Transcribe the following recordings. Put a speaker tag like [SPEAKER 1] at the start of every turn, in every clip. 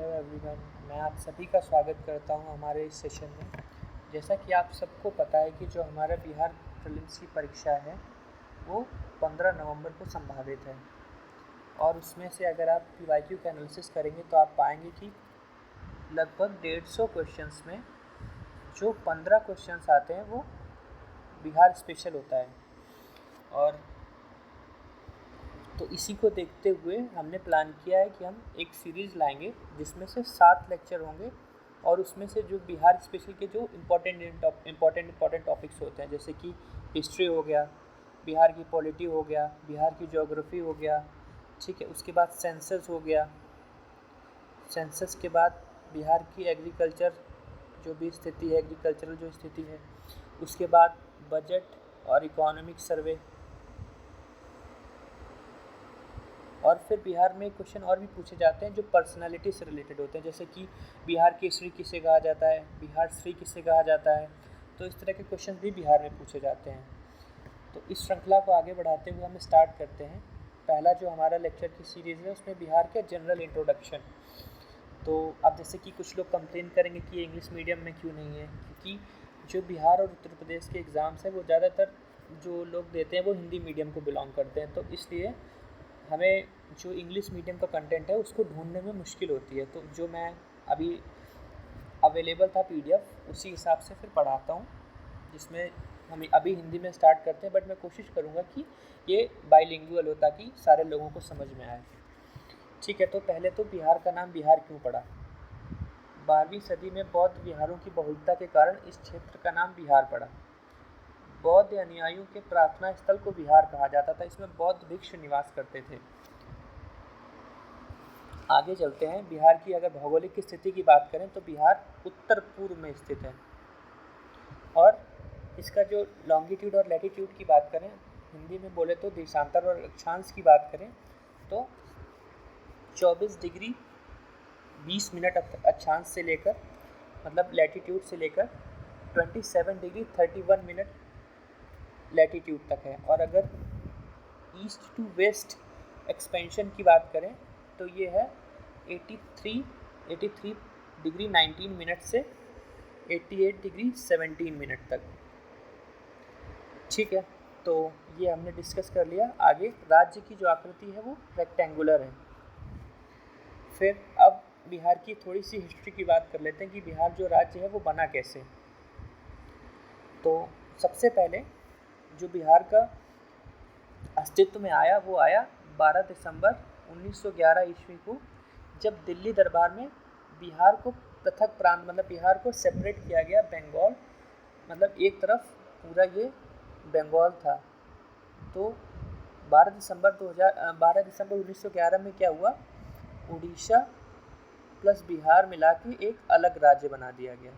[SPEAKER 1] Everyone, मैं आप सभी का स्वागत करता हूं हमारे इस सेशन में। जैसा कि आप सबको पता है कि जो हमारा बिहार प्रीलिम्स की परीक्षा है वो 15 नवंबर को संभावित है और उसमें से अगर आप पीवाईक्यू का एनालिसिस करेंगे तो आप पाएंगे कि लगभग 150 क्वेश्चंस में जो 15 क्वेश्चंस आते हैं वो बिहार स्पेशल होता है। और तो इसी को देखते हुए हमने प्लान किया है कि हम एक सीरीज़ लाएंगे जिसमें से 7 लेक्चर होंगे और उसमें से जो बिहार स्पेशल के जो इम्पोर्टेंट टॉपिक्स होते हैं, जैसे कि हिस्ट्री हो गया, बिहार की पॉलिटी हो गया, बिहार की ज्योग्राफी हो गया, ठीक है। उसके बाद सेंसस हो गया, सेंसस के बाद बिहार की एग्रीकल्चर जो भी स्थिति है, एग्रीकल्चरल जो स्थिति है, उसके बाद बजट और इकोनॉमिक सर्वे, और फिर बिहार में क्वेश्चन और भी पूछे जाते हैं जो पर्सनालिटी से रिलेटेड होते हैं, जैसे कि बिहार केसरी किसे कहा जाता है, बिहार श्री किसे कहा जाता है। तो इस तरह के क्वेश्चन भी बिहार में पूछे जाते हैं। तो इस श्रृंखला को आगे बढ़ाते हुए हम स्टार्ट करते हैं। पहला जो हमारा लेक्चर की सीरीज़ है उसमें बिहार के जनरल इंट्रोडक्शन। तो अब जैसे कि कुछ लोग कंप्लेन करेंगे कि ये इंग्लिश मीडियम में क्यों नहीं है, क्योंकि जो बिहार और उत्तर प्रदेश के एग्ज़ाम्स हैं वो ज़्यादातर जो लोग देते हैं वो हिंदी मीडियम को बिलोंग करते हैं, तो इसलिए हमें जो इंग्लिश मीडियम का कंटेंट है उसको ढूंढने में मुश्किल होती है। तो जो मैं अभी अवेलेबल था PDF उसी हिसाब से फिर पढ़ाता हूँ, जिसमें हम अभी हिंदी में स्टार्ट करते हैं, बट मैं कोशिश करूँगा कि ये बाइलिंगुअल हो ताकि सारे लोगों को समझ में आए, ठीक है। तो पहले तो बिहार का नाम बिहार क्यों पड़ा। 12वीं सदी में बौद्ध विहारों की बहुलता के कारण इस क्षेत्र का नाम बिहार पड़ा। बौद्ध अनुयायियों के प्रार्थना स्थल को बिहार कहा जाता था, इसमें बौद्ध भिक्षु निवास करते थे। आगे चलते हैं। बिहार की अगर भौगोलिक स्थिति की बात करें तो बिहार उत्तर पूर्व में स्थित है, और इसका जो लॉन्गिट्यूड और लैटिट्यूड की बात करें, हिंदी में बोले तो देशांतर और अक्षांश की बात करें तो 24 डिग्री 20 मिनट अक्षांश से लेकर, मतलब लैटिट्यूड से लेकर 27 डिग्री 31 मिनट लैटिट्यूड तक है। और अगर ईस्ट टू वेस्ट एक्सपेंशन की बात करें तो ये है 83 डिग्री 19 मिनट से 88 डिग्री 17 मिनट तक, ठीक है। तो ये हमने डिस्कस कर लिया। आगे राज्य की जो आकृति है वो रेक्टेंगुलर है। फिर अब बिहार की थोड़ी सी हिस्ट्री की बात कर लेते हैं कि बिहार जो राज्य है वो बना कैसे। तो सबसे पहले जो बिहार का अस्तित्व में आया वो आया 12 दिसंबर 1911 ईस्वी को, जब दिल्ली दरबार में बिहार को पृथक प्रांत, मतलब बिहार को सेपरेट किया गया। बंगाल मतलब एक तरफ पूरा ये बंगाल था। तो 12 दिसंबर 1911 में क्या हुआ, उड़ीसा प्लस बिहार मिला के एक अलग राज्य बना दिया गया।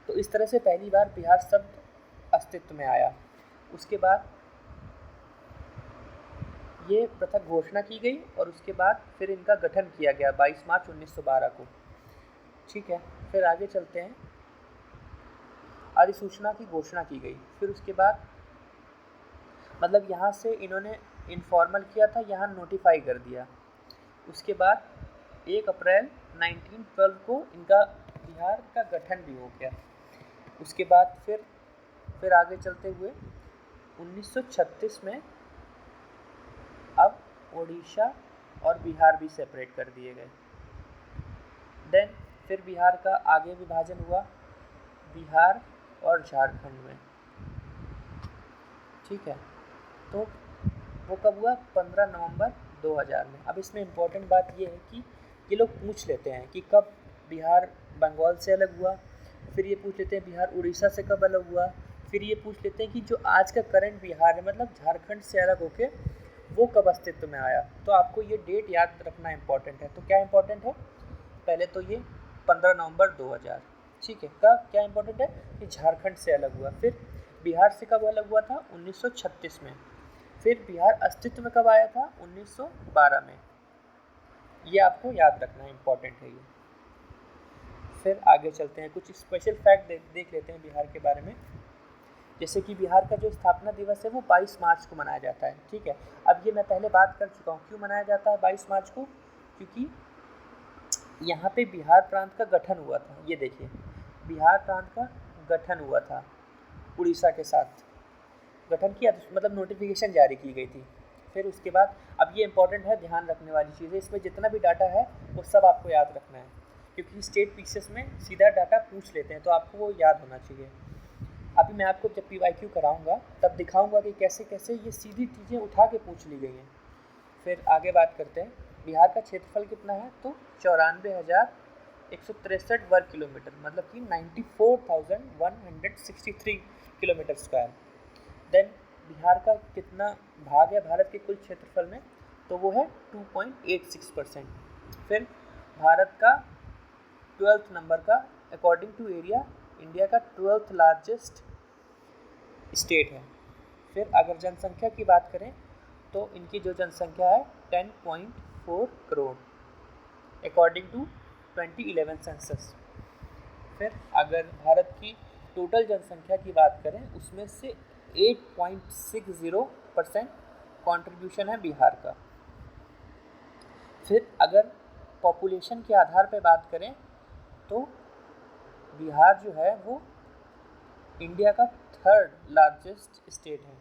[SPEAKER 1] तो इस तरह से पहली बार बिहार शब्द अस्तित्व में आया। उसके बाद ये पृथक घोषणा की गई और उसके बाद फिर इनका गठन किया गया 22 मार्च 1912 को, ठीक है। फिर आगे चलते हैं। अधिसूचना की घोषणा की गई, फिर उसके बाद मतलब यहाँ से इन्होंने इनफॉर्मल किया था, यहाँ नोटिफाई कर दिया। उसके बाद 1 अप्रैल 1912 को इनका बिहार का गठन भी हो गया। उसके बाद फिर आगे चलते हुए 1936 में अब उड़ीसा और बिहार भी सेपरेट कर दिए गए। देन फिर बिहार का आगे विभाजन हुआ बिहार और झारखंड में, ठीक है। तो वो कब हुआ, 15 नवंबर 2000 में। अब इसमें इम्पोर्टेंट बात ये है कि ये लोग पूछ लेते हैं कि कब बिहार बंगाल से अलग हुआ, फिर ये पूछ लेते हैं बिहार उड़ीसा से कब अलग हुआ, फिर ये पूछ लेते हैं कि जो आज का करंट बिहार है मतलब झारखंड से अलग होके वो कब अस्तित्व में आया। तो आपको ये डेट याद रखना इम्पोर्टेंट है। तो क्या इम्पोर्टेंट है, पहले तो ये 15 नवंबर 2000, ठीक है। कब क्या इम्पोर्टेंट है कि झारखंड से अलग हुआ। फिर बिहार से कब अलग हुआ था, 1936 में। फिर बिहार अस्तित्व में कब आया था, 1912 में। ये आपको याद रखना इम्पोर्टेंट है ये। फिर आगे चलते हैं, कुछ स्पेशल फैक्ट देख लेते हैं बिहार के बारे में। जैसे कि बिहार का जो स्थापना दिवस है वो 22 मार्च को मनाया जाता है, ठीक है। अब ये मैं पहले बात कर चुका हूँ क्यों मनाया जाता है 22 मार्च को, क्योंकि यहाँ पे बिहार प्रांत का गठन हुआ था, ये देखिए बिहार प्रांत का गठन हुआ था उड़ीसा के साथ, गठन किया मतलब नोटिफिकेशन जारी की गई थी। फिर उसके बाद अब ये इंपॉर्टेंट है, ध्यान रखने वाली चीज़ है, इसमें जितना भी डाटा है वो सब आपको याद रखना है, क्योंकि स्टेट पीसीएस में सीधा डाटा पूछ लेते हैं, तो आपको वो याद होना चाहिए। अभी मैं आपको जब PYQ कराऊंगा तब दिखाऊंगा कि कैसे कैसे ये सीधी चीज़ें उठा के पूछ ली गई हैं। फिर आगे बात करते हैं, बिहार का क्षेत्रफल कितना है, तो 94,163 वर्ग किलोमीटर, मतलब कि 94,163 किलोमीटर स्क्वायर। देन बिहार का कितना भाग है भारत के कुल क्षेत्रफल में, तो वो है 2.86%। फिर भारत का 12th नंबर का अकॉर्डिंग टू एरिया इंडिया का 12th लार्जेस्ट स्टेट है। फिर अगर जनसंख्या की बात करें तो इनकी जो जनसंख्या है 10.4 करोड़ अकॉर्डिंग टू 2011 सेंसस। फिर अगर भारत की टोटल जनसंख्या की बात करें उसमें से 8.60% कंट्रीब्यूशन है बिहार का। फिर अगर पॉपुलेशन के आधार पर बात करें तो बिहार जो है वो इंडिया का 3rd लार्जेस्ट स्टेट है।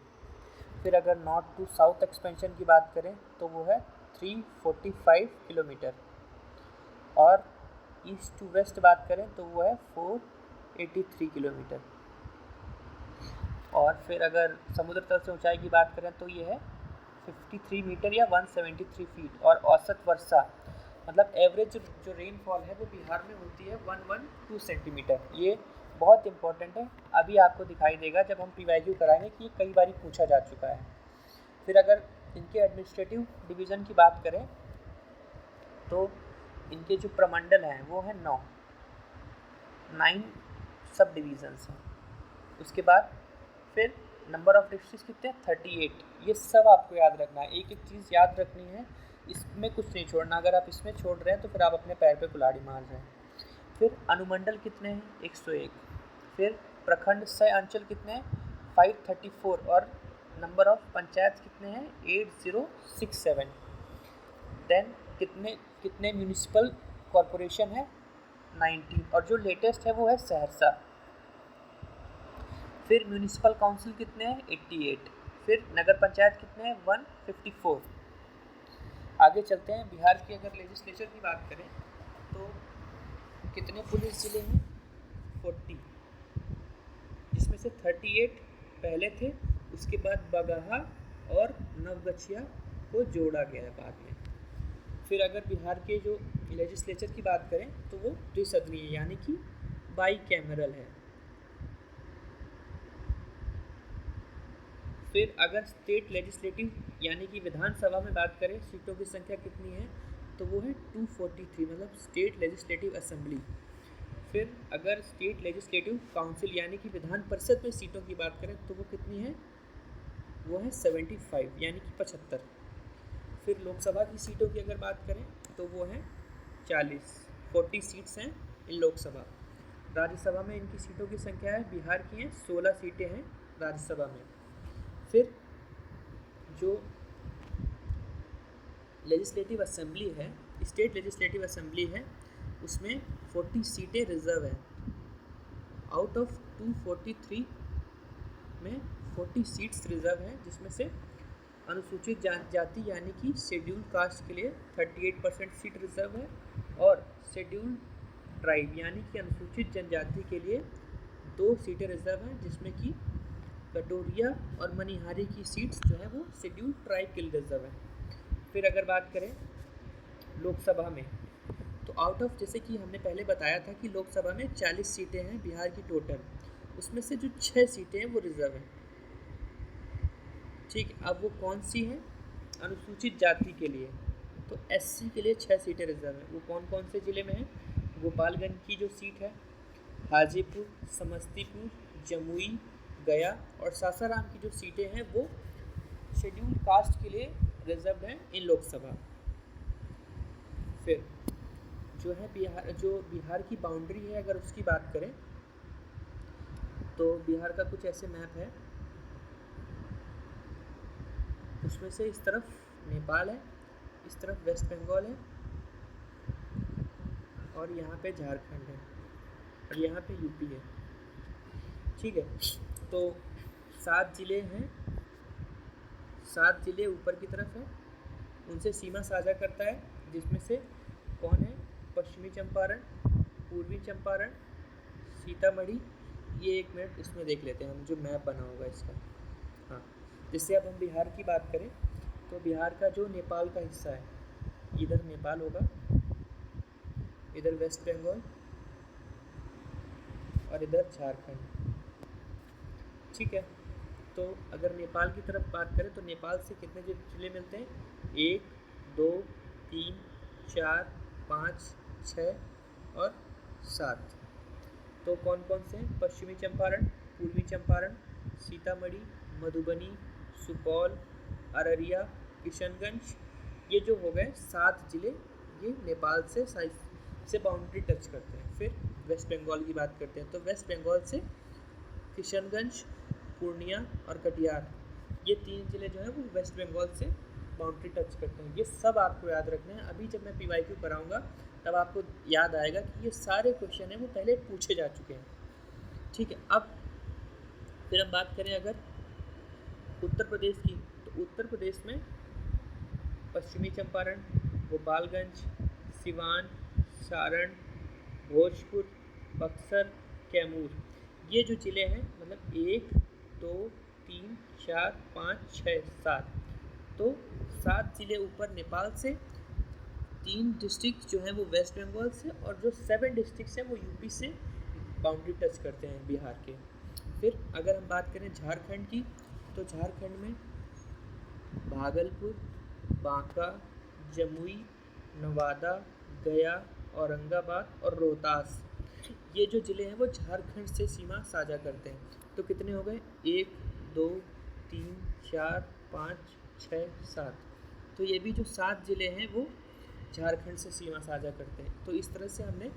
[SPEAKER 1] फिर अगर नॉर्थ टू साउथ एक्सपेंशन की बात करें तो वो है 345 किलोमीटर, और ईस्ट टू वेस्ट बात करें तो वो है 483 किलोमीटर। और फिर अगर समुद्र तल से ऊंचाई की बात करें तो ये है 53 मीटर या 173 फीट, और औसत वर्षा मतलब एवरेज जो रेनफॉल है वो बिहार में होती है 112 सेंटीमीटर। ये बहुत इंपॉर्टेंट है, अभी आपको दिखाई देगा जब हम PYQ कराएंगे कि ये कई बार पूछा जा चुका है। फिर अगर इनके एडमिनिस्ट्रेटिव डिवीज़न की बात करें तो इनके जो प्रमंडल हैं वो है 9 सब डिवीज़न्स हैं। उसके बाद फिर नंबर ऑफ डिस्ट्रिक्ट कितने हैं, 38। ये सब आपको याद रखना है, एक एक चीज़ याद रखनी है, इसमें कुछ नहीं छोड़ना। अगर आप इसमें छोड़ रहे हैं तो फिर आप अपने पैर पे कुल्हाड़ी मार रहे हैं। फिर अनुमंडल कितने हैं, 101। फिर प्रखंड सह अंचल कितने हैं, 534, और नंबर ऑफ पंचायत कितने हैं, 8067। देन कितने म्यूनिसिपल कॉरपोरेशन है, 19, और जो लेटेस्ट है वो है सहरसा। फिर म्यूनिसिपल काउंसिल कितने हैं, 88। फिर नगर पंचायत कितने हैं, 154। आगे चलते हैं, बिहार की अगर लेजिस्लेचर की बात करें तो कितने पुलिस ज़िले हैं, 40, जिसमें से 38 पहले थे, उसके बाद बगहा और नवगछिया को जोड़ा गया है बाद में। फिर अगर बिहार के जो लेजिस्लेचर की बात करें तो वो द्विसदनीय यानी कि बाई कैमरल है। फिर अगर स्टेट लेजिस्लेटिव यानी कि विधानसभा में बात करें सीटों की संख्या कितनी है, तो वो है 243, मतलब स्टेट लेजिस्लेटिव असेंबली। फिर अगर स्टेट लेजिस्लेटिव काउंसिल यानी कि विधान परिषद में सीटों की बात करें तो वो कितनी है, वो है 75 यानी कि 75। फिर लोकसभा की सीटों की अगर बात करें तो वो है 40 सीट्स हैं इन लोकसभा। राज्यसभा में इनकी सीटों की संख्या है, बिहार की हैं 16 सीटें हैं राज्यसभा में। फिर जो लेजिस्लेटिव असेंबली है, स्टेट लेजिस्लेटिव असेंबली है, उसमें 40 सीटें रिजर्व हैं। आउट ऑफ 243 में 40 सीट्स रिजर्व हैं, जिसमें से अनुसूचित जाति यानी कि शेड्यूल कास्ट के लिए 38% सीट रिजर्व है, और शेड्यूल ट्राइब यानी कि अनुसूचित जनजाति के लिए 2 सीटें रिजर्व हैं, जिसमें कि कटोरिया और मनिहारी की सीट्स जो है वो शेड्यूल ट्राइब के लिए रिजर्व है। फिर अगर बात करें लोकसभा में तो आउट ऑफ, जैसे कि हमने पहले बताया था कि लोकसभा में 40 सीटें हैं बिहार की टोटल, उसमें से जो 6 सीटें हैं वो रिजर्व हैं। ठीक है, अब वो कौन सी हैं, अनुसूचित जाति के लिए तो SC के लिए 6 सीटें रिजर्व हैं। वो कौन कौन से ज़िले में हैं, गोपालगंज की जो सीट है, हाजीपुर, समस्तीपुर, जमुई, गया और सासाराम की जो सीटें हैं वो शेड्यूल कास्ट के लिए रिजर्व हैं इन लोकसभा। फिर जो है बिहार की बाउंड्री है, अगर उसकी बात करें तो बिहार का कुछ ऐसे मैप है, उसमें से इस तरफ नेपाल है, इस तरफ वेस्ट बंगाल है, और यहाँ पे झारखंड है और यहाँ पे यूपी है। ठीक है, तो 7 ज़िले हैं, 7 ज़िले ऊपर की तरफ हैं, उनसे सीमा साझा करता है, जिसमें से कौन है? पश्चिमी चंपारण, पूर्वी चंपारण, सीतामढ़ी। ये 1 मिनट इसमें देख लेते हैं हम, जो मैप बना होगा इसका। हाँ, जिससे अब हम बिहार की बात करें तो बिहार का जो नेपाल का हिस्सा है, इधर नेपाल होगा, इधर वेस्ट बंगाल और इधर झारखंड। ठीक है, तो अगर नेपाल की तरफ बात करें तो नेपाल से कितने ज़िले मिलते हैं? 1 2 3 4 5 6 और 7। तो कौन कौन से हैं? पश्चिमी चंपारण, पूर्वी चंपारण, सीतामढ़ी, मधुबनी, सुपौल, अररिया, किशनगंज। ये जो हो गए 7 ज़िले, ये नेपाल से बाउंड्री टच करते हैं। फिर वेस्ट बंगाल की बात करते हैं, तो वेस्ट बंगाल से किशनगंज, पूर्णिया और कटिहार, ये 3 ज़िले जो हैं वो वेस्ट बंगाल से बाउंड्री टच करते हैं। ये सब आपको याद रखना है। अभी जब मैं PYQ कराऊंगा तब आपको याद आएगा कि ये सारे क्वेश्चन हैं वो पहले पूछे जा चुके हैं। ठीक है, अब फिर हम बात करें अगर उत्तर प्रदेश की, तो उत्तर प्रदेश में पश्चिमी चंपारण, गोपालगंज, सिवान, सारण, भोजपुर, बक्सर, कैमूर, ये जो ज़िले हैं, मतलब 1 2 3 4 5 6 7, तो 7 ज़िले ऊपर नेपाल से, 3 डिस्ट्रिक्ट जो हैं वो वेस्ट बंगाल से, और जो 7 डिस्ट्रिक्ट्स हैं वो यूपी से बाउंड्री टच करते हैं बिहार के। फिर अगर हम बात करें झारखंड की, तो झारखंड में भागलपुर, बांका, जमुई, नवादा, गया, औरंगाबाद और रोहतास, ये जो ज़िले हैं वो झारखंड से सीमा साझा करते हैं। तो कितने हो गए? 1 2 3 4 5 6 7। तो ये भी जो 7 ज़िले हैं वो झारखंड से सीमा साझा करते हैं। तो इस तरह से हमने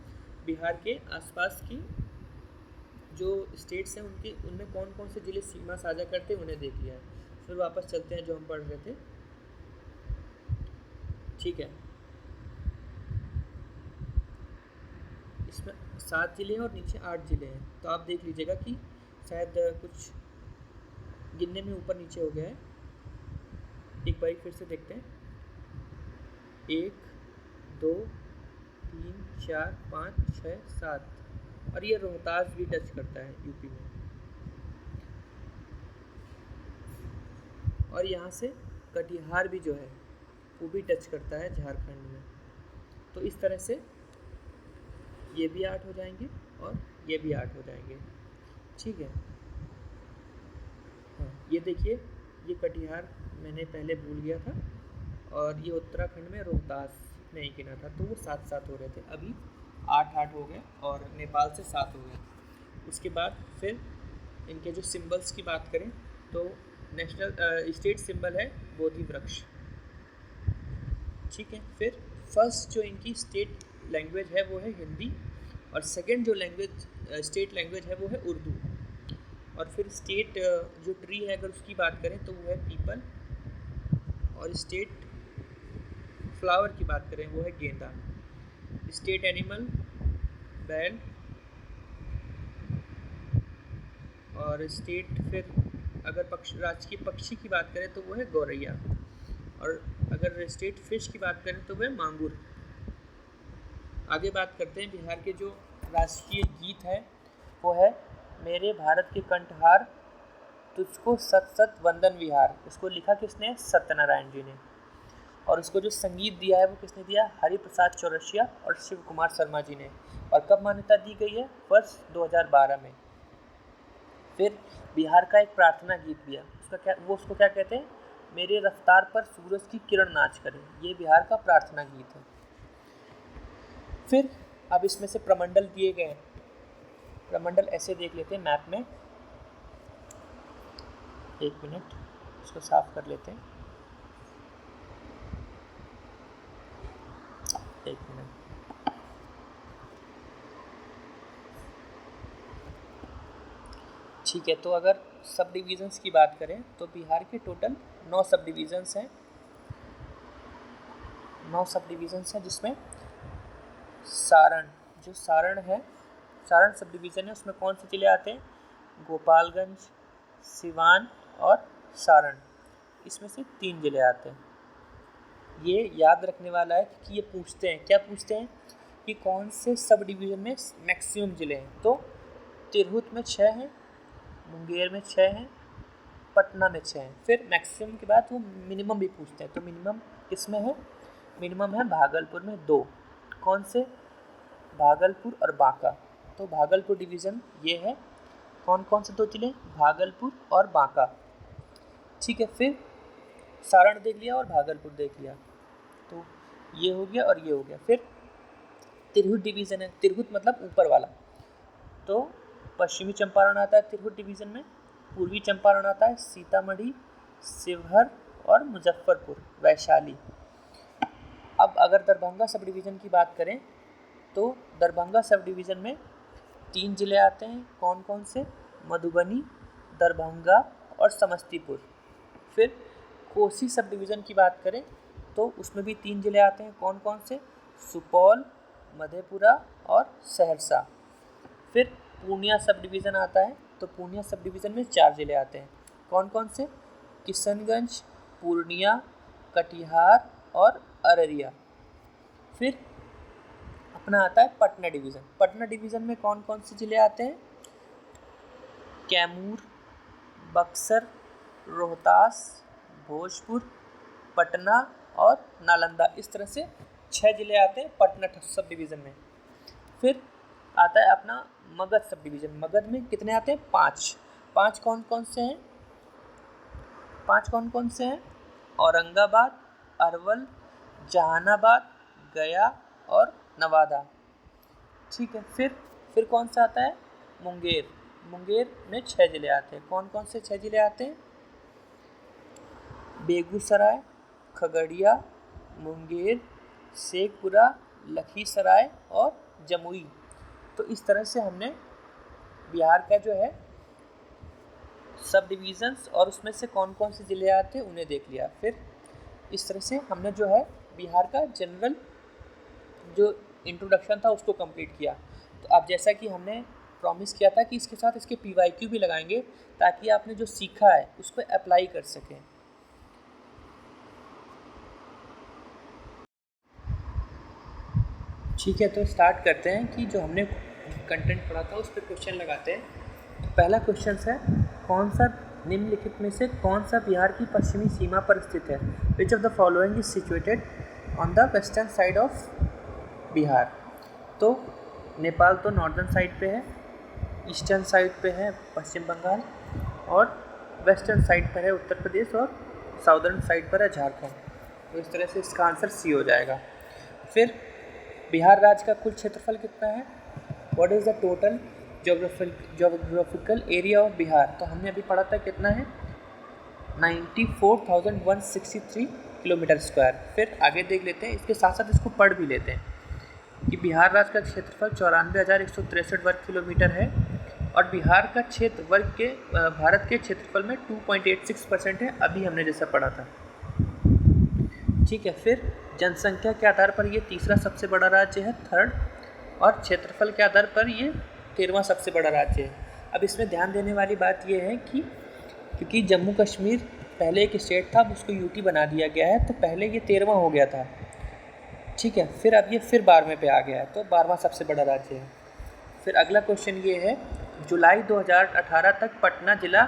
[SPEAKER 1] बिहार के आसपास की जो स्टेट्स हैं उनमें कौन कौन से ज़िले सीमा साझा करते हैं उन्हें देख लिया है। फिर वापस चलते हैं जो हम पढ़ रहे थे। ठीक है, इसमें 7 ज़िले हैं और नीचे 8 ज़िले हैं, तो आप देख लीजिएगा कि शायद कुछ गिनने में ऊपर नीचे हो गया है। एक बार फिर से देखते हैं। 1 2 3 4 5 6 7, और ये रोहतास भी टच करता है यूपी में, और यहाँ से कटिहार भी जो है वो भी टच करता है झारखंड में। तो इस तरह से ये भी 8 हो जाएंगे और ये भी 8 हो जाएंगे। ठीक है, हाँ, ये देखिए, ये कटिहार मैंने पहले भूल गया था, और ये उत्तराखंड में रोहतास नहीं गिना था, तो वो 7-7 हो रहे थे, अभी 8-8 हो गए और नेपाल से 7 हो गए। उसके बाद फिर इनके जो सिंबल्स की बात करें तो नेशनल स्टेट सिंबल है बोधि वृक्ष। ठीक है, फिर फर्स्ट जो इनकी स्टेट लैंग्वेज है वो है हिंदी, और सेकंड जो स्टेट लैंग्वेज है वो है उर्दू। और फिर स्टेट जो ट्री है अगर उसकी बात करें तो वो है पीपल, और स्टेट फ्लावर की बात करें वो है गेंदा। स्टेट एनिमल बैल, और स्टेट फिर अगर राजकीय पक्षी की बात करें तो वो है गौरैया, और अगर स्टेट फिश की बात करें तो वो है मांगुर। आगे बात करते हैं बिहार के जो राष्ट्रीय गीत है वो है मेरे भारत के कंठहार तुझको सत सत वंदन विहार। इसको लिखा किसने? सत्यनारायण जी ने। और इसको जो संगीत दिया है वो किसने दिया? हरिप्रसाद चौरसिया और शिव कुमार शर्मा जी ने। और कब मान्यता दी गई है? वर्ष 2012 में। फिर बिहार का एक प्रार्थना गीत भी है, उसको क्या कहते हैं? मेरे रफ्तार पर सूरज की किरण नाच करे। ये बिहार का प्रार्थना गीत है। फिर अब इसमें से प्रमंडल दिए गए हैं, प्रमंडल ऐसे देख लेते हैं मैप में। एक मिनट, इसको साफ कर लेते हैं। एक मिनट, ठीक है। तो अगर सब डिविजन्स की बात करें तो बिहार के टोटल 9 सब डिविजन्स हैं, 9 सब डिविजन्स हैं, जिसमें सारण, जो सारण है, सारण सब डिवीज़न है, उसमें कौन से ज़िले आते हैं? गोपालगंज, सिवान और सारण, इसमें से 3 ज़िले आते हैं। ये याद रखने वाला है कि ये पूछते हैं, क्या पूछते हैं कि कौन से सब डिवीज़न में मैक्सिमम ज़िले हैं। तो तिरहुत में 6 हैं, मुंगेर में 6 हैं, पटना में 6 हैं। फिर मैक्सिमम के बाद वो मिनिमम भी पूछते हैं, तो मिनिमम किस में है? मिनिमम है भागलपुर में 2। कौन से? भागलपुर और बांका। तो भागलपुर डिवीज़न ये है। कौन कौन से 2 ज़िले? भागलपुर और बांका। ठीक है, फिर सारण देख लिया और भागलपुर देख लिया, तो ये हो गया और ये हो गया। फिर तिरहुत डिवीज़न है, तिरहुत मतलब ऊपर वाला, तो पश्चिमी चंपारण आता है तिरहुत डिवीज़न में, पूर्वी चंपारण आता है, सीतामढ़ी, शिवहर और मुजफ्फरपुर, वैशाली। अब अगर दरभंगा सब डिवीज़न की बात करें तो दरभंगा सब डिवीज़न में 3 ज़िले आते हैं। कौन कौन से? मधुबनी, दरभंगा और समस्तीपुर। फिर कोसी सब डिवीज़न की बात करें तो उसमें भी 3 ज़िले आते हैं। कौन कौन से? सुपौल, मधेपुरा और सहरसा। फिर पूर्णिया सब डिवीज़न आता है, तो पूर्णिया सब डिवीज़न में 4 ज़िले आते हैं। कौन कौन से? किशनगंज, पूर्णिया, कटिहार और अररिया। फिर अपना आता है पटना डिवीज़न। पटना डिवीज़न में कौन कौन से ज़िले आते हैं? कैमूर, बक्सर, रोहतास, भोजपुर, पटना और नालंदा। इस तरह से 6 ज़िले आते हैं पटना सब डिवीज़न में। फिर आता है अपना मगध सब डिवीज़न। मगध में कितने आते हैं? 5। 5 कौन कौन से हैं? 5 कौन कौन से हैं? औरंगाबाद, अरवल, जहानाबाद, गया और नवादा। ठीक है, फिर कौन सा आता है? मुंगेर। मुंगेर में 6 ज़िले आते हैं। कौन कौन से 6 ज़िले आते हैं? बेगूसराय, खगड़िया, मुंगेर, शेखपुरा, लखीसराय और जमुई। तो इस तरह से हमने बिहार का जो है सब डिवीज़न्स और उसमें से कौन कौन से ज़िले आते हैं उन्हें देख लिया। फिर इस तरह से हमने जो है बिहार का जनरल जो इंट्रोडक्शन था उसको कंप्लीट किया। तो अब जैसा कि हमने प्रॉमिस किया था कि इसके साथ इसके PYQ भी लगाएंगे ताकि आपने जो सीखा है उसको अप्लाई कर सकें। ठीक है, तो स्टार्ट करते हैं कि जो हमने कंटेंट पढ़ा था उस पर क्वेश्चन लगाते हैं। तो पहला क्वेश्चन है, कौन सा निम्नलिखित में से कौन सा बिहार की पश्चिमी सीमा पर स्थित है? विच of the following is situated on the western side of Bihar? तो नेपाल तो नॉर्दर्न साइड पे है, ईस्टर्न साइड पे है पश्चिम बंगाल, और वेस्टर्न साइड पर है उत्तर प्रदेश, और साउदर्न साइड पर है झारखंड। तो इस तरह से इसका आंसर सी हो जाएगा। फिर बिहार राज्य का कुल क्षेत्रफल कितना है? What is the total geographical area of Bihar? तो हमने अभी पढ़ा था कितना है? 94,163 किलोमीटर स्क्वायर। फिर आगे देख लेते हैं, इसके साथ साथ इसको पढ़ भी लेते हैं कि बिहार राज्य का क्षेत्रफल 94,163 वर्ग किलोमीटर है, और बिहार का क्षेत्र वर्ग के भारत के क्षेत्रफल में 2.86% है, अभी हमने जैसा पढ़ा था। ठीक है, फिर जनसंख्या के आधार पर ये तीसरा सबसे बड़ा राज्य है, थर्ड, और क्षेत्रफल के आधार पर ये 13वां सबसे बड़ा राज्य है। अब इसमें ध्यान देने वाली बात ये है कि क्योंकि जम्मू कश्मीर पहले एक स्टेट था, अब उसको यूटी बना दिया गया है, तो पहले ये 13वां हो गया था। ठीक है, फिर अब ये फिर 12वें पे आ गया है, तो 12वां सबसे बड़ा राज्य है। फिर अगला क्वेश्चन ये है, जुलाई 2018 तक पटना जिला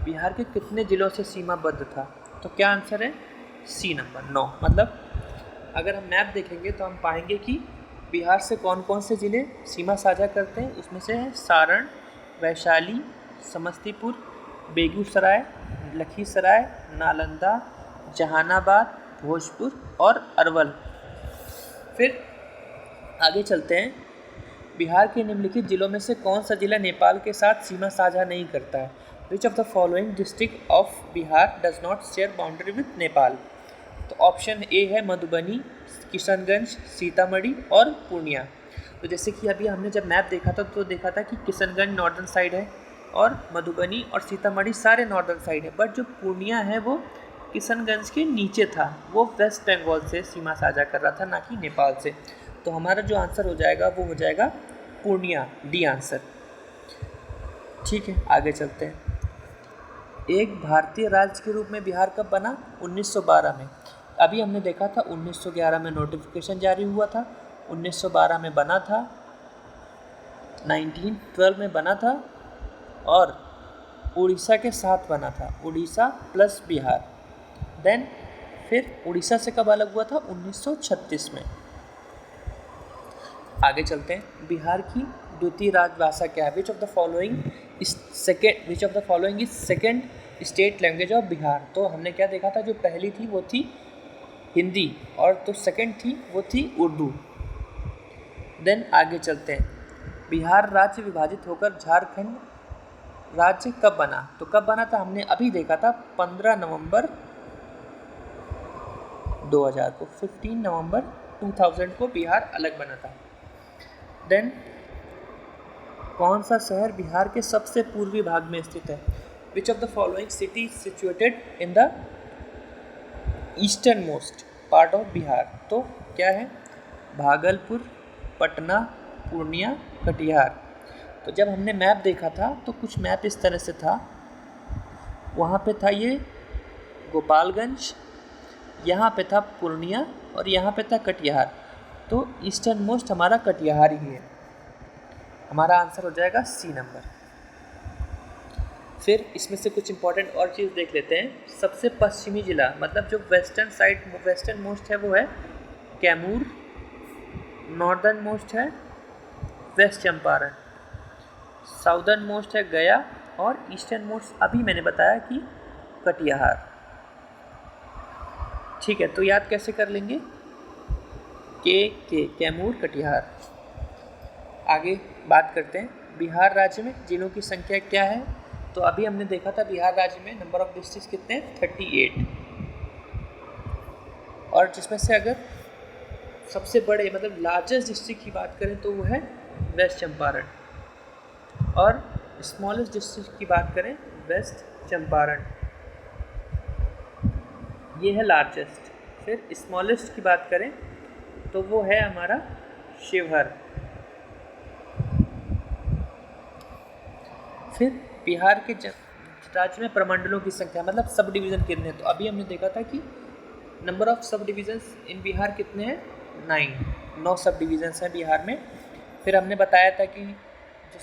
[SPEAKER 1] बिहार के कितने ज़िलों से सीमाबद्ध था? तो क्या आंसर है? C number 9। मतलब अगर हम मैप देखेंगे तो हम पाएंगे कि बिहार से कौन कौन से ज़िले सीमा साझा करते हैं। उसमें से है सारण, वैशाली, समस्तीपुर, बेगूसराय, लखीसराय, नालंदा, जहानाबाद, भोजपुर और अरवल। फिर आगे चलते हैं, बिहार के निम्नलिखित जिलों में से कौन सा जिला नेपाल के साथ सीमा साझा नहीं करता है? विच of the following district of Bihar does not share boundary with Nepal? तो ऑप्शन ए है मधुबनी, किशनगंज, सीतामढ़ी और पूर्णिया। तो जैसे कि अभी हमने जब मैप देखा था तो देखा था कि किशनगंज नॉर्दर्न साइड है और मधुबनी और सीतामढ़ी सारे नॉर्दर्न साइड है, बट जो पूर्णिया है वो किशनगंज के नीचे था, वो वेस्ट बंगाल से सीमा साझा कर रहा था, ना कि नेपाल से। तो तो हमारा जो आंसर हो जाएगा वो हो जाएगा पूर्णिया, डी आंसर। ठीक है, आगे चलते हैं। एक भारतीय राज्य के रूप में बिहार कब बना? 1912 में। अभी हमने देखा था 1911 में नोटिफिकेशन जारी हुआ था, 1912 में बना था, 1912 में बना था और उड़ीसा के साथ बना था, उड़ीसा प्लस बिहार। देन फिर उड़ीसा से कब अलग हुआ था? 1936 में। आगे चलते हैं। बिहार की द्वितीय राजभाषा क्या है? विच of the following is second state language of Bihar? तो हमने क्या देखा था, जो पहली थी वो थी हिंदी और तो सेकेंड थी वो थी उर्दू। देन आगे चलते हैं। बिहार राज्य विभाजित होकर झारखंड राज्य कब बना? तो कब बना था हमने अभी देखा था 15 नवंबर 2000 को, 15 नवंबर 2000 को बिहार अलग बना था। देन कौन सा शहर बिहार के सबसे पूर्वी भाग में स्थित है? विच of the following city situated in the eastern most part of Bihar? तो क्या है? भागलपुर, पटना, पूर्णिया, कटिहार। तो जब हमने मैप देखा था तो कुछ मैप इस तरह से था, वहाँ पे था ये गोपालगंज, यहाँ पे था पूर्णिया और यहाँ पे था कटिहार। तो ईस्टर्न मोस्ट हमारा कटिहार ही है। हमारा आंसर हो जाएगा सी नंबर। फिर इसमें से कुछ इंपॉर्टेंट और चीज़ देख लेते हैं। सबसे पश्चिमी जिला, मतलब जो वेस्टर्न मोस्ट है वो है कैमूर, नॉर्दर्न मोस्ट है वेस्ट चंपारण, साउदर्न मोस्ट है गया और ईस्टर्न मोस्ट अभी मैंने बताया कि कटिहार। ठीक है, तो याद कैसे कर लेंगे? कैमूर, कटिहार। आगे बात करते हैं बिहार राज्य में जिलों की संख्या क्या है? तो अभी हमने देखा था बिहार राज्य में नंबर ऑफ डिस्ट्रिक्ट कितने हैं? 38। और जिसमें से अगर सबसे बड़े मतलब लार्जेस्ट डिस्ट्रिक्ट की बात करें तो वो है वेस्ट चंपारण, और स्मॉलेस्ट डिस्ट्रिक्ट की बात करें वेस्ट चंपारण, ये है लार्जेस्ट। फिर स्मॉलेस्ट की बात करें तो वो है हमारा शिवहर। फिर बिहार के राज्य में प्रमंडलों की संख्या मतलब सब डिवीज़न कितने हैं? तो अभी हमने देखा था कि नंबर ऑफ सब डिवीज़न्स इन बिहार कितने हैं? 9 सब डिवीज़न्स हैं बिहार में। फिर हमने बताया था कि जो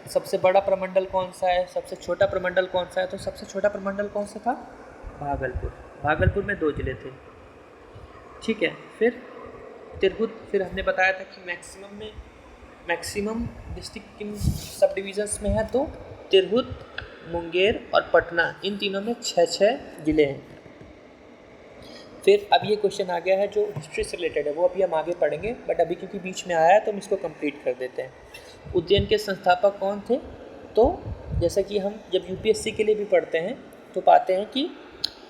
[SPEAKER 1] सबसे बड़ा प्रमंडल कौन सा है, सबसे छोटा प्रमंडल कौन सा है? तो सबसे छोटा प्रमंडल कौन सा था? भागलपुर में 2 जिले थे। ठीक है, फिर तिरहुत, फिर हमने बताया था कि मैक्सिमम डिस्ट्रिक्ट किन सब डिवीज़न्स में है? तो तिरहुत, मुंगेर और पटना, इन तीनों में 6 जिले हैं। फिर अब ये क्वेश्चन आ गया है जो हिस्ट्री से रिलेटेड है, वो अभी हम आगे पढ़ेंगे, बट अभी क्योंकि बीच में आया है तो हम इसको कंप्लीट कर देते हैं। उज्जैन के संस्थापक कौन थे? तो जैसा कि हम जब यूपीएससी के लिए भी पढ़ते हैं तो पाते हैं कि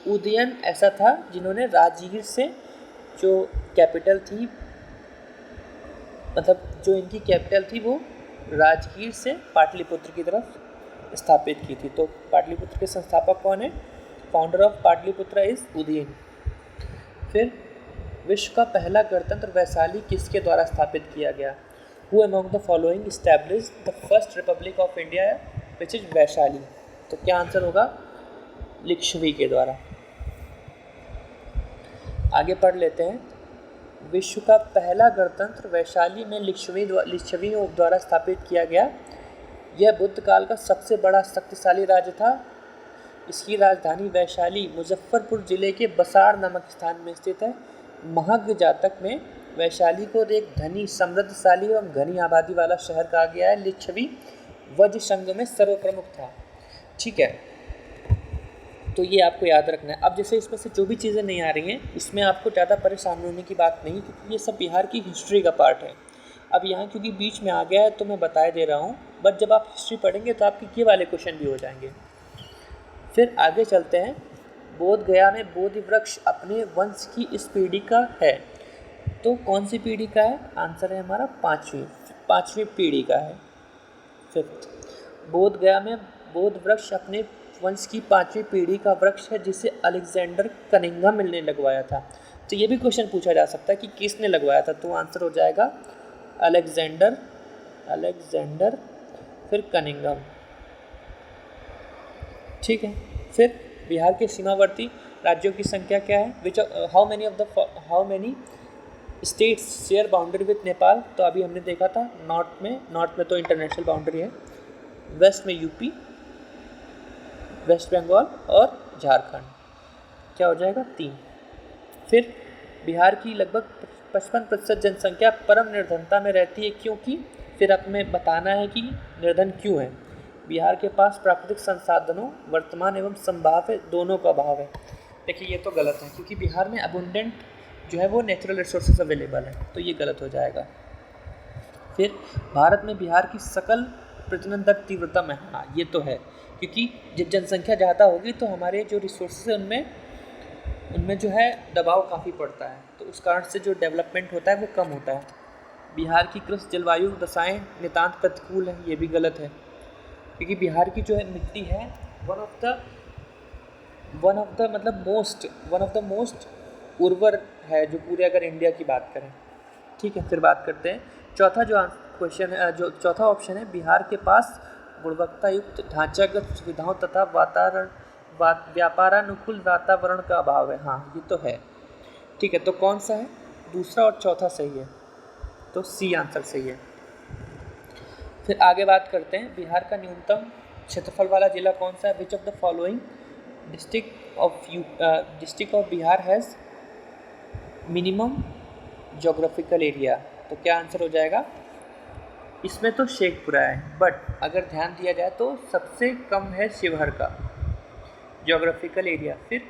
[SPEAKER 1] उज्जैन ऐसा था जिन्होंने राजगीर से जो कैपिटल थी, मतलब जो इनकी कैपिटल थी वो राजगीर से पाटलिपुत्र की तरफ स्थापित की थी। तो पाटलिपुत्र के संस्थापक कौन है? Founder of Pataliputra is Udayan. फिर विश्व का पहला गणतंत्र वैशाली किसके द्वारा स्थापित किया गया? Who among the following established the first Republic of India which is Vaishali? तो क्या आंसर होगा? लिच्छवी के द्वारा। आगे पढ़ लेते हैं। विश्व का पहला गणतंत्र वैशाली में लिच्छवी द्वारा स्थापित किया गया। यह बुद्ध काल का सबसे बड़ा शक्तिशाली राज्य था। इसकी राजधानी वैशाली मुजफ्फरपुर जिले के बसार नामक स्थान में स्थित है। महग जातक में वैशाली को एक धनी, समृद्धशाली एवं घनी आबादी वाला शहर कहा गया है। लिच्छवी वज्र संघ में सर्वप्रमुख था। ठीक है, तो ये आपको याद रखना है। अब जैसे इसमें से जो भी चीज़ें नहीं आ रही हैं इसमें आपको ज़्यादा परेशान होने की बात नहीं, क्योंकि ये सब बिहार की हिस्ट्री का पार्ट है। अब यहाँ क्योंकि बीच में आ गया है तो मैं बता दे रहा हूँ, बट जब आप हिस्ट्री पढ़ेंगे तो आपके ये वाले क्वेश्चन भी हो जाएंगे। फिर आगे चलते हैं। बोध गया में बोधि वृक्ष अपने वंश की इस पीढ़ी का है। तो कौन सी पीढ़ी का है? आंसर है हमारा पाँचवीं पीढ़ी का है, 5th। बोध गया में बोध वृक्ष अपने वंश की 5वीं पीढ़ी का वृक्ष है जिसे अलेक्जेंडर कनिंघम ने लगवाया था। तो ये भी क्वेश्चन पूछा जा सकता है कि किसने लगवाया था, तो आंसर हो जाएगा अलेक्जेंडर फिर कनिंघम। ठीक है। फिर बिहार के सीमावर्ती राज्यों की संख्या क्या है, how many states share boundary with Nepal. तो अभी हमने देखा था नॉर्थ में तो इंटरनेशनल बाउंड्री है, वेस्ट में यूपी, वेस्ट बंगाल और झारखंड, क्या हो जाएगा 3। फिर बिहार की लगभग 55% जनसंख्या परम निर्धनता में रहती है, क्योंकि फिर अब हमें बताना है कि निर्धन क्यों है। बिहार के पास प्राकृतिक संसाधनों वर्तमान एवं संभाव्य दोनों का अभाव है। देखिए ये तो गलत है, क्योंकि बिहार में अबुंडेंट जो है वो नेचुरल रिसोर्सेज अवेलेबल है, तो ये गलत हो जाएगा। फिर भारत में बिहार की सकल प्रजनन दर तीव्रता में, हाँ ये तो है, क्योंकि जब जनसंख्या ज़्यादा होगी तो हमारे जो रिसोर्सेज है उनमें जो है दबाव काफ़ी पड़ता है, तो उस कारण से जो डेवलपमेंट होता है वो कम होता है। बिहार की कृषि जलवायु दशाएं नितांत प्रतिकूल है, ये भी गलत है, क्योंकि बिहार की जो है मिट्टी है वन ऑफ द मोस्ट उर्वर है जो पूरे अगर इंडिया की बात करें। ठीक है। फिर बात करते हैं चौथा ऑप्शन है, बिहार के पास गुणवत्तायुक्त ढांचागत सुविधाओं तथा व्यापारानुकूल वातावरण का अभाव है। हाँ ये तो है। ठीक है, तो कौन सा है, दूसरा और चौथा सही है, तो सी आंसर सही है। फिर आगे बात करते हैं, बिहार का न्यूनतम क्षेत्रफल वाला जिला कौन सा है, विच of the following district of Bihar has minimum geographical area. तो क्या आंसर हो जाएगा, इसमें तो शेखपुरा है, बट अगर ध्यान दिया जाए तो सबसे कम है शिवहर का जोग्राफिकल एरिया। फिर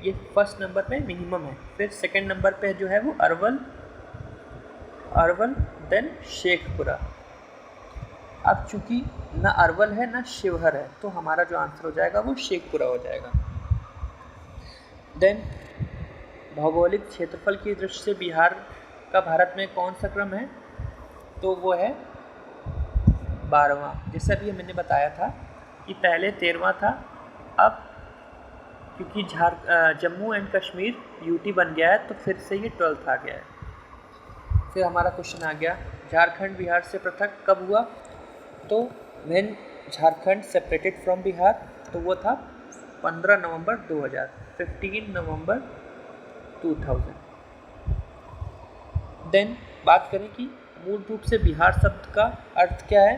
[SPEAKER 1] ये फर्स्ट नंबर पे मिनिमम है, फिर सेकंड नंबर पे जो है वो अरवल देन शेखपुरा। अब चूंकि ना अरवल है ना शिवहर है, तो हमारा जो आंसर हो जाएगा वो शेखपुरा हो जाएगा। देन भौगोलिक क्षेत्रफल की दृष्टि से बिहार का भारत में कौन सा क्रम है, तो वो है 12वां। जैसे अभी मैंने बताया था कि पहले 13वां था, अब क्योंकि जम्मू एंड कश्मीर यूटी बन गया है तो फिर से ये 12th आ गया है। फिर हमारा क्वेश्चन आ गया, झारखंड बिहार से पृथक कब हुआ, तो when Jharkhand separated from Bihar, तो वो था 15 नवंबर 2000, 15 नवंबर 2000। देन बात करें कि मूल रूप से बिहार शब्द का अर्थ क्या है,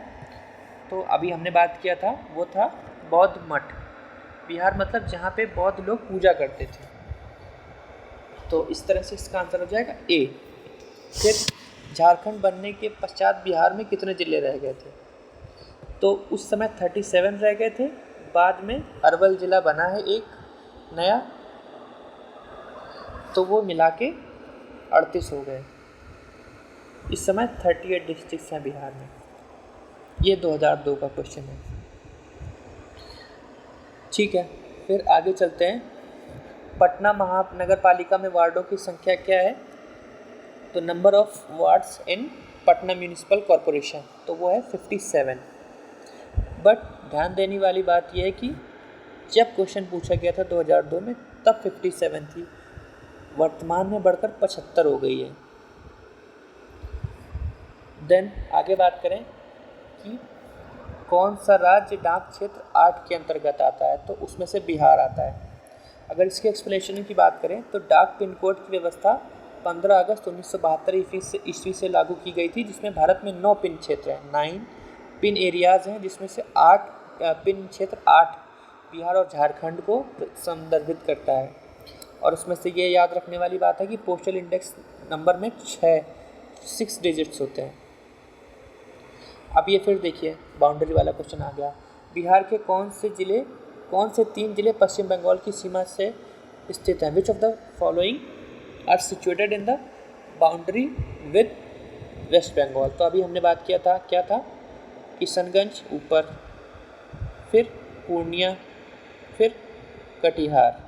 [SPEAKER 1] तो अभी हमने बात किया था वो था बौद्ध मठ। बिहार मतलब जहाँ पे बौद्ध लोग पूजा करते थे, तो इस तरह से इसका आंसर हो जाएगा ए। फिर झारखंड बनने के पश्चात बिहार में कितने ज़िले रह गए थे, तो उस समय 37 रह गए थे, बाद में अरवल ज़िला बना है एक नया, तो वो मिला के 38 हो गए। इस समय 38 डिस्ट्रिक्ट्स हैं बिहार में। ये 2002 का क्वेश्चन है। ठीक है, फिर आगे चलते हैं, पटना महानगर पालिका में वार्डों की संख्या क्या है, तो number of wards in Patna municipal corporation, तो वो है 57। बट ध्यान देने वाली बात यह है कि जब क्वेश्चन पूछा गया था 2002 में तब 57 थी, वर्तमान में बढ़कर 75 हो गई है। देन आगे बात करें कि कौन सा राज्य डाक क्षेत्र 8 के अंतर्गत आता है, तो उसमें से बिहार आता है। अगर इसके एक्सप्लेनेशन की बात करें तो डाक पिन कोड की व्यवस्था 15 अगस्त 1972 ईस्वी से लागू की गई थी, जिसमें भारत में 9 पिन क्षेत्र हैं, 9 पिन एरियाज़ हैं, जिसमें से 8 पिन क्षेत्र 8 बिहार और झारखंड को संदर्भित करता है। और उसमें से ये याद रखने वाली बात है कि पोस्टल इंडेक्स नंबर में 6 डिजिट्स होते हैं। अब ये फिर देखिए बाउंड्री वाला क्वेश्चन आ गया, बिहार के कौन से 3 जिले पश्चिम बंगाल की सीमा से स्थित हैं, which of the following are situated in the boundary with West Bengal. तो अभी हमने बात किया था, क्या था, किशनगंज ऊपर, फिर पूर्णिया, फिर कटिहार,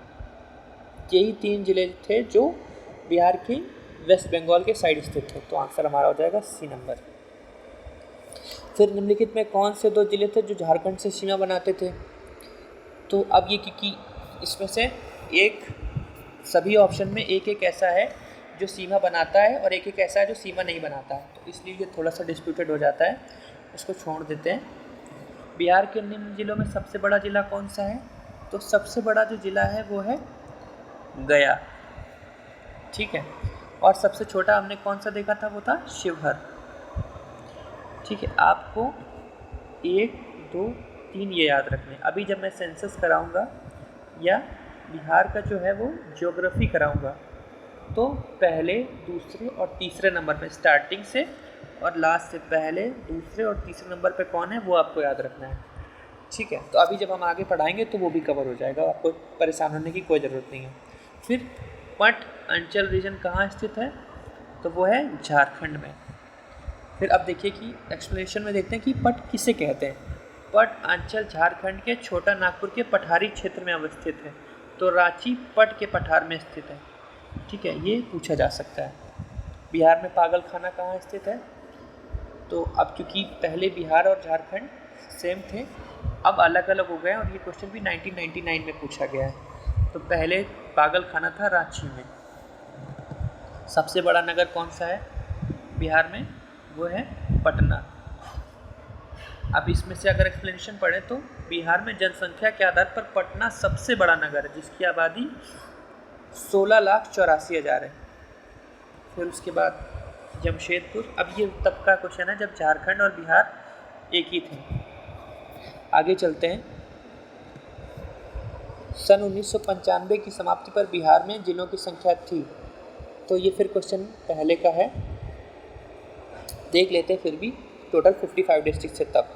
[SPEAKER 1] यही 3 जिले थे जो बिहार के वेस्ट बंगाल के साइड स्थित थे, तो आंसर हमारा हो जाएगा सी नंबर। फिर निम्नलिखित में कौन से 2 जिले थे जो झारखंड से सीमा बनाते थे, तो अब ये क्योंकि इसमें से एक सभी ऑप्शन में एक एक ऐसा है जो सीमा बनाता है और एक एक ऐसा है जो सीमा नहीं बनाता है, तो इसलिए ये थोड़ा सा डिस्प्यूटेड हो जाता है, उसको छोड़ देते हैं। बिहार के निम्न जिलों में सबसे बड़ा जिला कौन सा है? तो सबसे बड़ा जो जिला है वो है गया, ठीक है। और सबसे छोटा हमने कौन सा देखा था? वो था शिवहर, ठीक है। आपको 1, 2, 3 ये याद रखने। अभी जब मैं सेंसस कराऊंगा या बिहार का जो है वो ज्योग्राफी कराऊंगा, तो पहले, दूसरे और तीसरे नंबर पे स्टार्टिंग से और लास्ट से पहले, दूसरे और तीसरे नंबर पे कौन है वो आपको याद रखना है, ठीक है। तो अभी जब हम आगे पढ़ाएंगे तो वो भी कवर हो जाएगा, आपको परेशान होने की कोई ज़रूरत नहीं है। फिर पट अंचल रीजन कहाँ स्थित है? तो वो है झारखंड में। फिर अब देखिए कि एक्सप्लेनेशन में देखते हैं कि पट किसे कहते हैं। पट अंचल झारखंड के छोटा नागपुर के पठारी क्षेत्र में अवस्थित है, तो रांची पट के पठार में स्थित है, ठीक है, ये पूछा जा सकता है। बिहार में पागल खाना कहाँ स्थित है? तो अब क्योंकि पहले बिहार और झारखंड सेम थे, अब अलग अलग हो गए और ये क्वेश्चन भी 1999 में पूछा गया है। तो पहले पागल खाना था रांची में। सबसे बड़ा नगर कौन सा है बिहार में? वो है पटना। अब इसमें से अगर एक्सप्लेनेशन पढ़ें तो बिहार में जनसंख्या के आधार पर पटना सबसे बड़ा नगर है, जिसकी आबादी 16,84,000 है। फिर उसके बाद जमशेदपुर। अब ये तब का क्वेश्चन है जब झारखंड और बिहार एक ही थे। आगे चलते हैं। सन 1995 की समाप्ति पर बिहार में जिलों की संख्या थी, तो ये फिर क्वेश्चन पहले का है, देख लेते हैं। फिर भी टोटल 55 डिस्ट्रिक्ट है तब।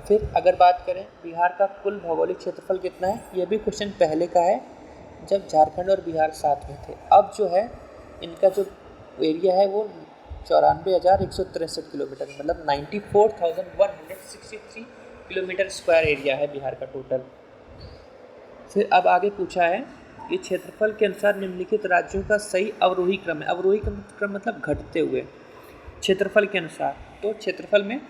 [SPEAKER 1] फिर अगर बात करें बिहार का कुल भौगोलिक क्षेत्रफल कितना है, यह भी क्वेश्चन पहले का है जब झारखंड और बिहार साथ में थे। अब जो है इनका जो एरिया है वो 94,163 किलोमीटर, मतलब 94,163 किलोमीटर स्क्वायर एरिया है बिहार का टोटल। फिर अब आगे पूछा है कि क्षेत्रफल के अनुसार निम्नलिखित राज्यों का सही अवरोही क्रम है। अवरोही क्रम मतलब घटते हुए क्षेत्रफल के अनुसार। तो क्षेत्रफल में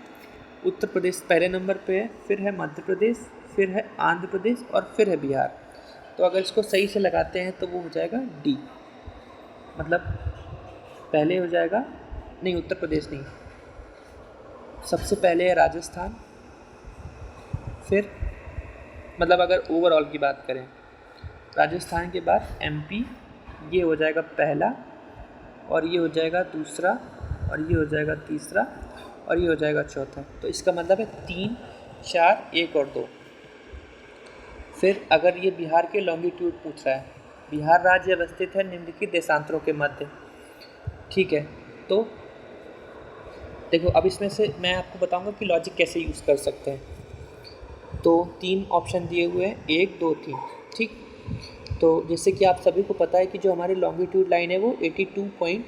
[SPEAKER 1] उत्तर प्रदेश पहले नंबर पे है, फिर है मध्य प्रदेश, फिर है आंध्र प्रदेश और फिर है बिहार। तो अगर इसको सही से लगाते हैं तो वो हो जाएगा डी, मतलब पहले हो जाएगा, नहीं उत्तर प्रदेश नहीं, सबसे पहले है राजस्थान, फिर मतलब अगर ओवरऑल की बात करें राजस्थान के बाद एमपी, ये हो जाएगा पहला, और ये हो जाएगा दूसरा, और ये हो जाएगा तीसरा, और ये हो जाएगा चौथा। तो इसका मतलब है 3, 4, 1 और 2। फिर अगर ये बिहार के लॉन्गिट्यूड पूछ रहा है, बिहार राज्य अवस्थित है निम्नलिखित देशांतरों के मध्य, ठीक है। तो देखो अब इसमें से मैं आपको बताऊंगा कि लॉजिक कैसे यूज़ कर सकते हैं। तो 3 ऑप्शन दिए हुए हैं, 1, 2, 3, ठीक। तो जैसे कि आप सभी को पता है कि जो हमारी लॉन्गिट्यूड लाइन है वो 82 पॉइंट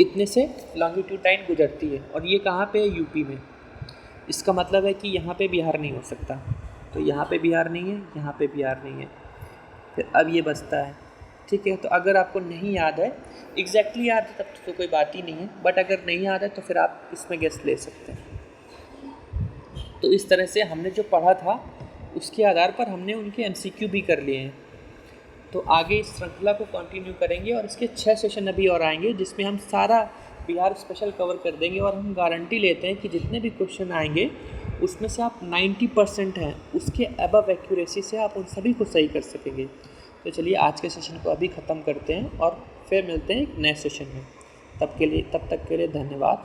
[SPEAKER 1] इतने से लॉन्गिट्यूड लाइन गुजरती है, और ये कहाँ पे है? यूपी में। इसका मतलब है कि यहाँ पे बिहार नहीं हो सकता, तो यहाँ पे बिहार नहीं है, यहाँ पे बिहार नहीं है। फिर अब ये बचता है, ठीक है। तो अगर आपको नहीं याद है, एग्जैक्टली याद है तब तो कोई बात ही नहीं है, बट अगर नहीं याद है तो फिर आप इसमें गेस ले सकते हैं। तो इस तरह से हमने जो पढ़ा था उसके आधार पर हमने उनके एमसीक्यू भी कर लिए हैं। तो आगे इस श्रृंखला को कंटिन्यू करेंगे और इसके 6 सेशन अभी और आएंगे, जिसमें हम सारा बिहार स्पेशल कवर कर देंगे, और हम गारंटी लेते हैं कि जितने भी क्वेश्चन आएंगे उसमें से आप 90% हैं उसके अबव एक्यूरेसी से आप उन सभी को सही कर सकेंगे। तो चलिए आज के सेशन को अभी ख़त्म करते हैं और फिर मिलते हैं एक नए सेशन में। तब तक के लिए धन्यवाद।